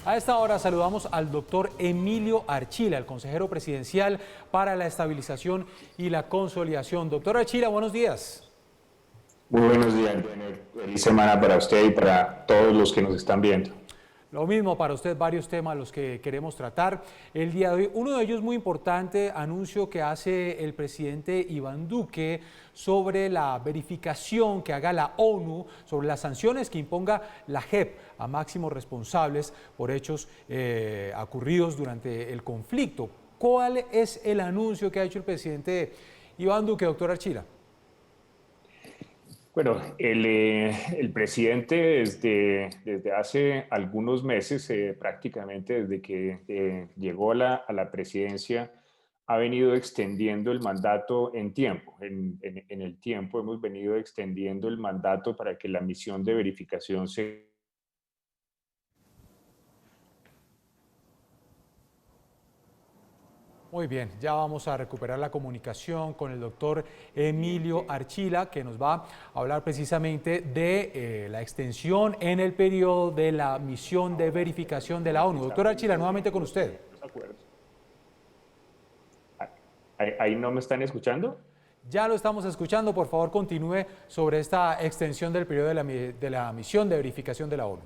A esta hora saludamos al doctor Emilio Archila, el consejero presidencial para la estabilización y la consolidación. Doctor Archila, buenos días. Muy buenos días, feliz semana para usted y para todos los que nos están viendo. Lo mismo para usted, varios temas los que queremos tratar el día de hoy. Uno de ellos muy importante, anuncio que hace el presidente Iván Duque sobre la verificación que haga la ONU sobre las sanciones que imponga la JEP a máximos responsables por hechos ocurridos durante el conflicto. ¿Cuál es el anuncio que ha hecho el presidente Iván Duque, doctor Archila? Bueno, el presidente desde hace algunos meses, prácticamente desde que llegó a la presidencia, ha venido extendiendo el mandato en tiempo. En el tiempo hemos venido extendiendo el mandato para que la misión de verificación se... Muy bien, ya vamos a recuperar la comunicación con el doctor Emilio Archila, que nos va a hablar precisamente de la extensión en el periodo de la misión de verificación de la ONU. Doctor Archila, nuevamente con usted. ¿Ahí no me están escuchando? Ya lo estamos escuchando, por favor continúe sobre esta extensión del periodo de la misión de verificación de la ONU.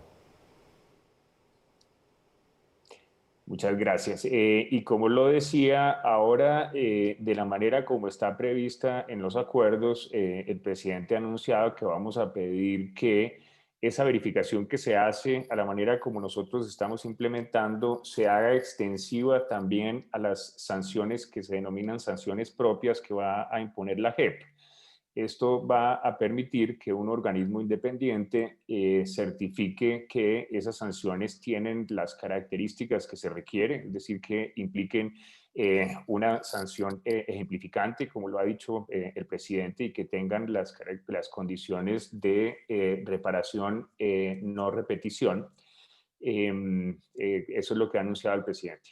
Muchas gracias. Y como lo decía, ahora de la manera como está prevista en los acuerdos, el presidente ha anunciado que vamos a pedir que esa verificación que se hace a la manera como nosotros estamos implementando se haga extensiva también a las sanciones que se denominan sanciones propias que va a imponer la JEP. Esto va a permitir que un organismo independiente certifique que esas sanciones tienen las características que se requiere, es decir, que impliquen una sanción ejemplificante, como lo ha dicho el presidente, y que tengan las condiciones de reparación, no repetición. Eso es lo que ha anunciado el presidente.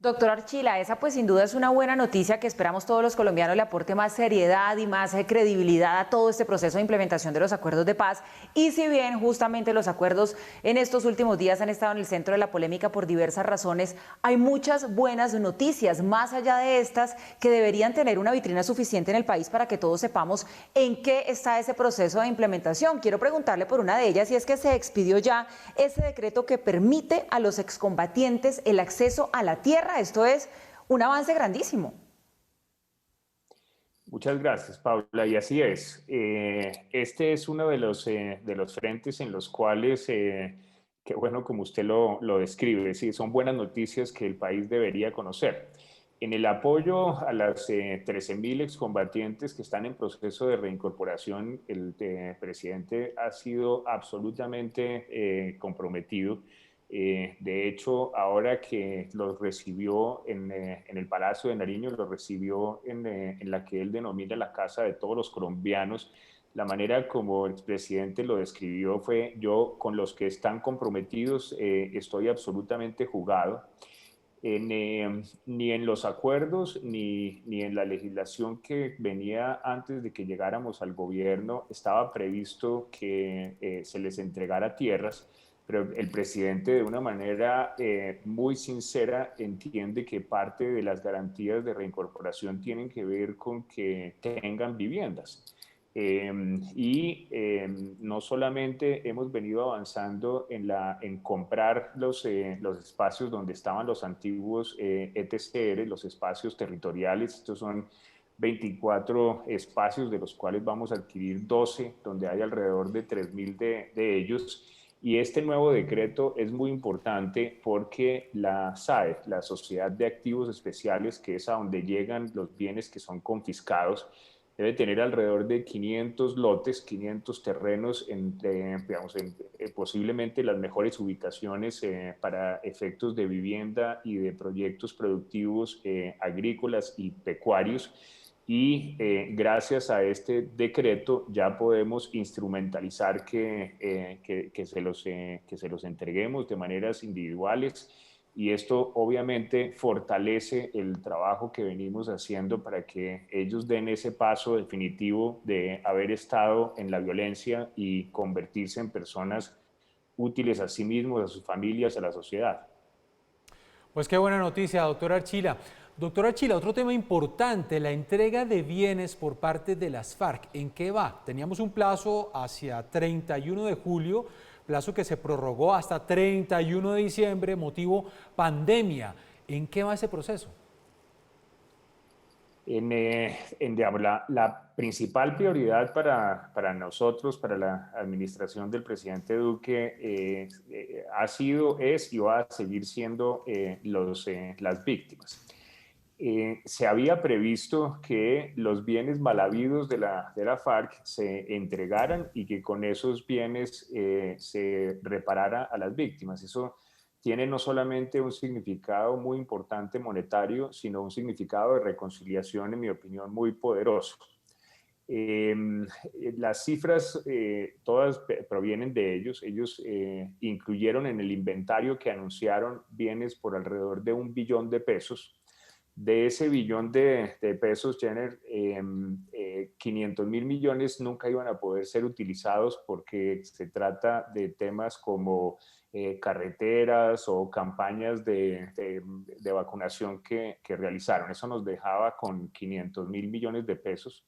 Doctor Archila, esa pues sin duda es una buena noticia que esperamos todos los colombianos le aporte más seriedad y más credibilidad a todo este proceso de implementación de los acuerdos de paz. Y si bien justamente los acuerdos en estos últimos días han estado en el centro de la polémica por diversas razones, hay muchas buenas noticias más allá de estas que deberían tener una vitrina suficiente en el país para que todos sepamos en qué está ese proceso de implementación. Quiero preguntarle por una de ellas y es que se expidió ya ese decreto que permite a los excombatientes el acceso a la tierra. Esto es un avance grandísimo. Muchas gracias, Paula. Y así es. Este es uno de los frentes en los cuales, que bueno, como usted lo describe, sí, son buenas noticias que el país debería conocer. En el apoyo a las 13.000 excombatientes que están en proceso de reincorporación, el presidente ha sido absolutamente comprometido. De hecho, ahora que los recibió en el Palacio de Nariño, los recibió en la que él denomina la casa de todos los colombianos, la manera como el presidente lo describió fue: yo con los que están comprometidos estoy absolutamente jugado. Ni en los acuerdos ni en la legislación que venía antes de que llegáramos al gobierno estaba previsto que se les entregara tierras, pero el presidente de una manera muy sincera entiende que parte de las garantías de reincorporación tienen que ver con que tengan viviendas. No solamente hemos venido avanzando en comprar los espacios donde estaban los antiguos ETCR, los espacios territoriales. Estos son 24 espacios, de los cuales vamos a adquirir 12, donde hay alrededor de 3.000 de ellos. Y este nuevo decreto es muy importante porque la SAE, la Sociedad de Activos Especiales, que es a donde llegan los bienes que son confiscados, debe tener alrededor de 500 lotes, 500 terrenos, posiblemente las mejores ubicaciones para efectos de vivienda y de proyectos productivos agrícolas y pecuarios. Y gracias a este decreto ya podemos instrumentalizar que se los entreguemos de maneras individuales, y esto obviamente fortalece el trabajo que venimos haciendo para que ellos den ese paso definitivo de haber estado en la violencia y convertirse en personas útiles a sí mismos, a sus familias, a la sociedad. Pues qué buena noticia, doctor Archila. Doctor Archila, otro tema importante, la entrega de bienes por parte de las FARC. ¿En qué va? Teníamos un plazo hacia 31 de julio, plazo que se prorrogó hasta 31 de diciembre, motivo pandemia. ¿En qué va ese proceso? Digamos, la principal prioridad para nosotros, para la administración del presidente Duque, ha sido, es y va a seguir siendo las víctimas. Se había previsto que los bienes mal habidos de la FARC se entregaran y que con esos bienes se reparara a las víctimas. Eso tiene no solamente un significado muy importante monetario, sino un significado de reconciliación, en mi opinión, muy poderoso. Eh, las cifras todas provienen de ellos. Ellos incluyeron en el inventario que anunciaron bienes por alrededor de 1 billón de pesos. De ese billón de pesos, Jenner, 500.000 millones nunca iban a poder ser utilizados porque se trata de temas como carreteras o campañas de vacunación que realizaron. Eso nos dejaba con 500.000 millones de pesos.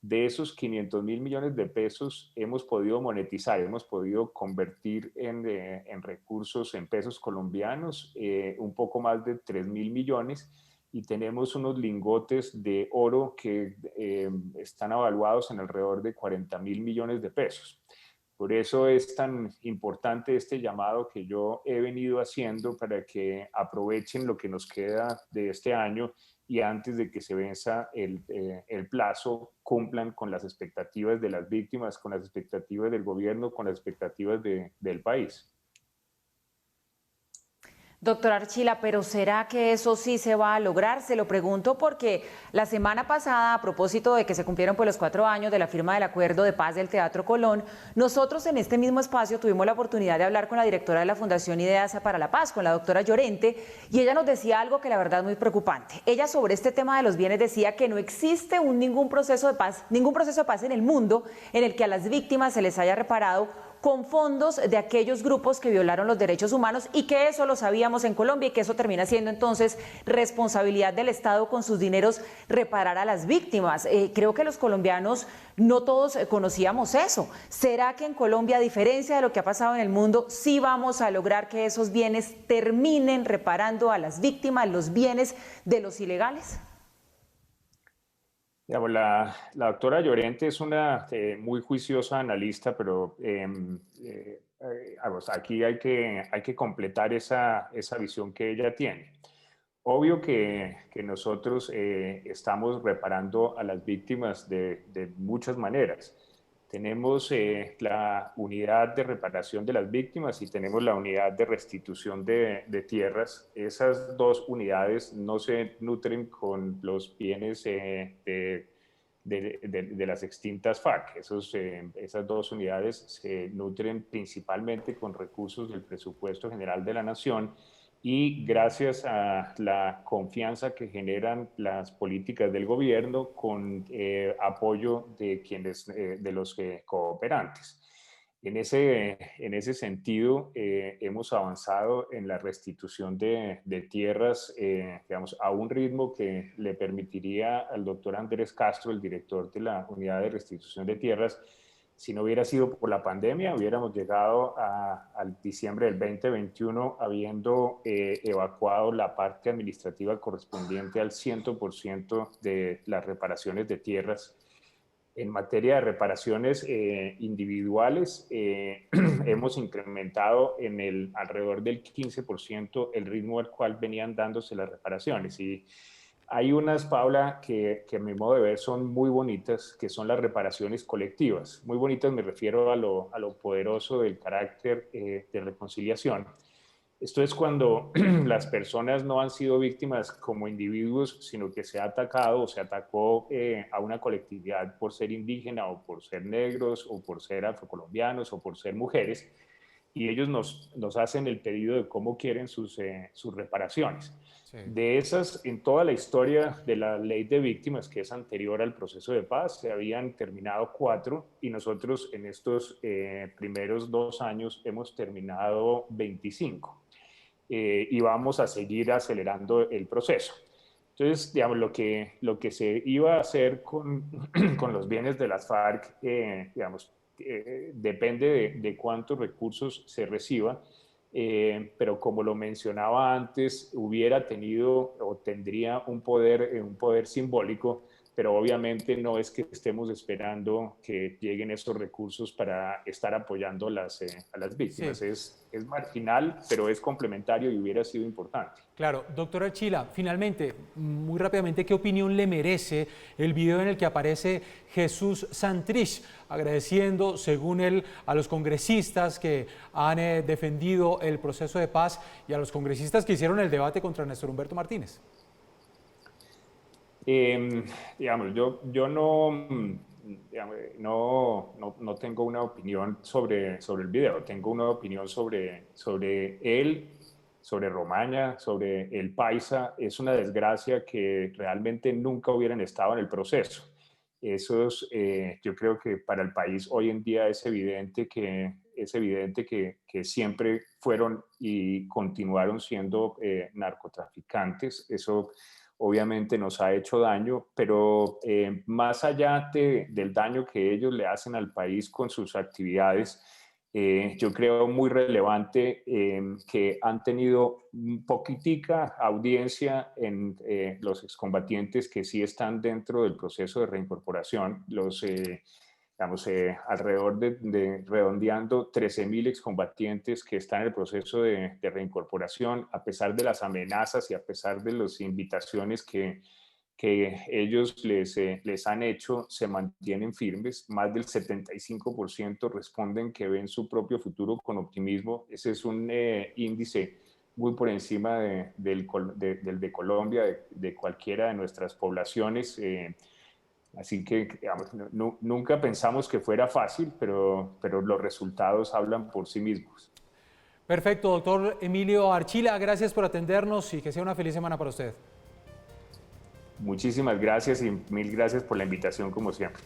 De esos 500.000 millones de pesos hemos podido monetizar, hemos podido convertir en recursos, en pesos colombianos, un poco más de 3.000 millones, y tenemos unos lingotes de oro que están evaluados en alrededor de 40.000 millones de pesos. Por eso es tan importante este llamado que yo he venido haciendo para que aprovechen lo que nos queda de este año y antes de que se venza el plazo, cumplan con las expectativas de las víctimas, con las expectativas del gobierno, con las expectativas del país. Doctor Archila, pero ¿será que eso sí se va a lograr? Se lo pregunto porque la semana pasada, a propósito de que se cumplieron pues los 4 años de la firma del acuerdo de paz del Teatro Colón, nosotros en este mismo espacio tuvimos la oportunidad de hablar con la directora de la Fundación Ideas para la Paz, con la doctora Llorente, y ella nos decía algo que la verdad es muy preocupante. Ella sobre este tema de los bienes decía que no existe ningún proceso de paz en el mundo en el que a las víctimas se les haya reparado con fondos de aquellos grupos que violaron los derechos humanos, y que eso lo sabíamos en Colombia y que eso termina siendo entonces responsabilidad del Estado con sus dineros reparar a las víctimas. Creo que los colombianos no todos conocíamos eso. ¿Será que en Colombia, a diferencia de lo que ha pasado en el mundo, sí vamos a lograr que esos bienes terminen reparando a las víctimas, los bienes de los ilegales? La doctora Llorente es una muy juiciosa analista, pero aquí hay que completar esa visión que ella tiene. Obvio que nosotros estamos reparando a las víctimas de muchas maneras. Tenemos la unidad de reparación de las víctimas y tenemos la unidad de restitución de tierras. Esas dos unidades no se nutren con los bienes de las extintas FARC. Esas dos unidades se nutren principalmente con recursos del presupuesto general de la Nación, y gracias a la confianza que generan las políticas del gobierno con apoyo de los cooperantes. En ese sentido, hemos avanzado en la restitución de tierras, digamos, a un ritmo que le permitiría al doctor Andrés Castro, el director de la Unidad de Restitución de Tierras, si no hubiera sido por la pandemia, hubiéramos llegado al diciembre del 2021 habiendo evacuado la parte administrativa correspondiente al 100% de las reparaciones de tierras. En materia de reparaciones individuales, hemos incrementado alrededor del 15% el ritmo al cual venían dándose las reparaciones. Y hay unas, Paula, que a mi modo de ver son muy bonitas, que son las reparaciones colectivas. Muy bonitas me refiero a lo poderoso del carácter de reconciliación. Esto es cuando las personas no han sido víctimas como individuos, sino que se ha atacado o se atacó a una colectividad por ser indígena o por ser negros o por ser afrocolombianos o por ser mujeres. y ellos nos hacen el pedido de cómo quieren sus reparaciones. Sí. De esas, en toda la historia de la ley de víctimas, que es anterior al proceso de paz, se habían terminado 4 y nosotros en estos primeros 2 años hemos terminado 25 y vamos a seguir acelerando el proceso. Entonces, digamos, lo que se iba a hacer con los bienes de las FARC, digamos, depende de cuántos recursos se reciban, pero como lo mencionaba antes, hubiera tenido o tendría un poder simbólico, pero obviamente no es que estemos esperando que lleguen esos recursos para estar apoyando a las víctimas. Sí. Es marginal, pero es complementario y hubiera sido importante. Claro, doctor Archila, finalmente, muy rápidamente, ¿qué opinión le merece el video en el que aparece Jesús Santrich agradeciendo, según él, a los congresistas que han defendido el proceso de paz y a los congresistas que hicieron el debate contra Néstor Humberto Martínez? Digamos, yo no, digamos, no tengo una opinión sobre el video, tengo una opinión sobre él, sobre Romaña, sobre el Paisa. Es una desgracia que realmente nunca hubieran estado en el proceso. Yo creo que para el país hoy en día es evidente que siempre fueron y continuaron siendo narcotraficantes. Eso obviamente nos ha hecho daño, pero más allá del daño que ellos le hacen al país con sus actividades, yo creo muy relevante que han tenido un poquitica audiencia en los excombatientes que sí están dentro del proceso de reincorporación, digamos, alrededor redondeando 13.000 excombatientes que están en el proceso de reincorporación, a pesar de las amenazas y a pesar de las invitaciones que ellos les han hecho, se mantienen firmes. Más del 75% responden que ven su propio futuro con optimismo. Ese es un índice muy por encima del de Colombia, de cualquiera de nuestras poblaciones. Así que, digamos, nunca pensamos que fuera fácil, pero los resultados hablan por sí mismos. Perfecto, doctor Emilio Archila, gracias por atendernos y que sea una feliz semana para usted. Muchísimas gracias y mil gracias por la invitación, como siempre.